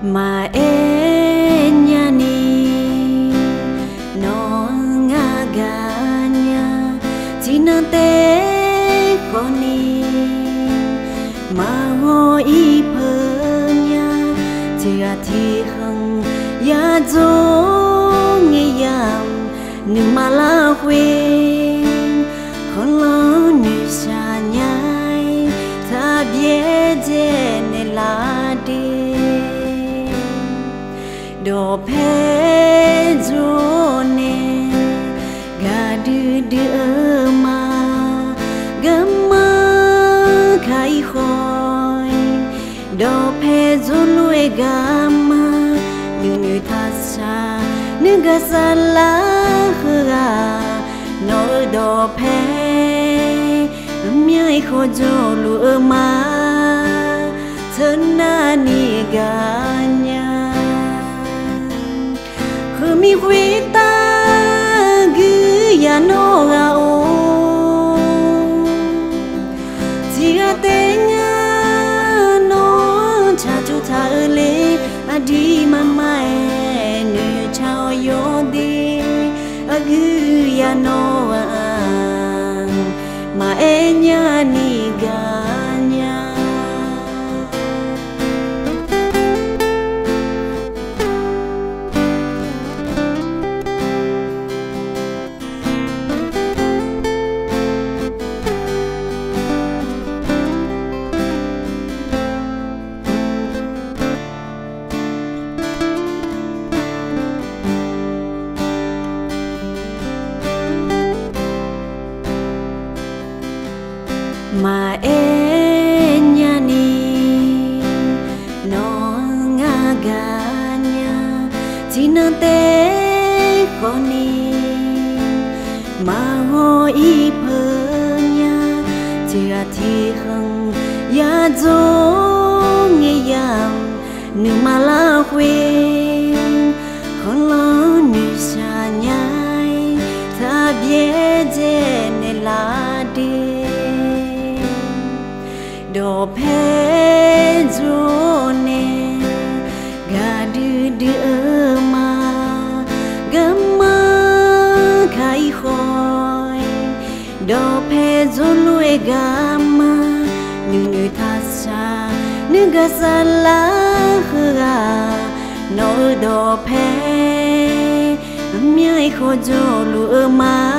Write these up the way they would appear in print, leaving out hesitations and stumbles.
mà em nhà ni nó ngã gà nhà chỉ nên té con ni mà ngồi y phơ nhà chỉ thì hằng ya dỗ nghe yam nhưng mà la quên con lo như xa nhai ta biết nên là đi đồ phê ne ga đưa mà gấm mơ khai khói đồ phê nuôi gama như thật xa như ga xa lá hơ nỗi đồ phê miếng khô dô lúa mà thân ni ga nhà mi quý ta gửi ya no gạo chỉ ga tên nó cha chú ta lê đi mà mai nữ chào yo đi gửi ya no mà em nhà ni ga nhà mà em nhà ni nó ngã gà nhà chỉ nên té con ni mà ngồi y phơ nhà chỉ thì hằng ya dỗ nghe yam nhưng mà la quên con lo như xa nhai ta biết nên là đi đồ phê ne ga đưa mà gấm mơ khai khói đồ phê nuôi gama như thật xa như ga xa lá hơ nỗi đồ phê miếng khô dô lúa mà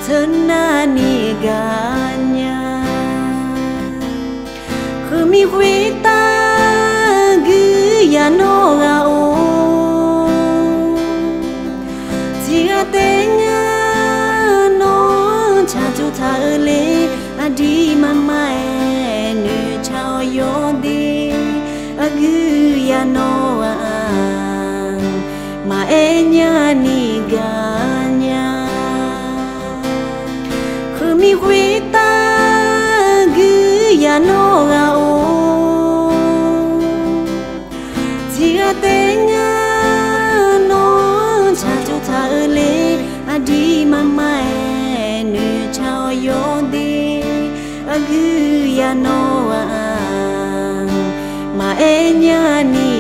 thân ni ga nhà mi quý ta gửi ya no gạo chỉ ga tên nó cha chú ta lê đi mà mai nữ chào yo đi gửi ya no mà em nhà ni ga nhà mi quý ta gửi ya no gạo chỉ ga tên nó cha chú ta lê đi mà mai nữ chào yo đi gửi ya no mà em nhà ni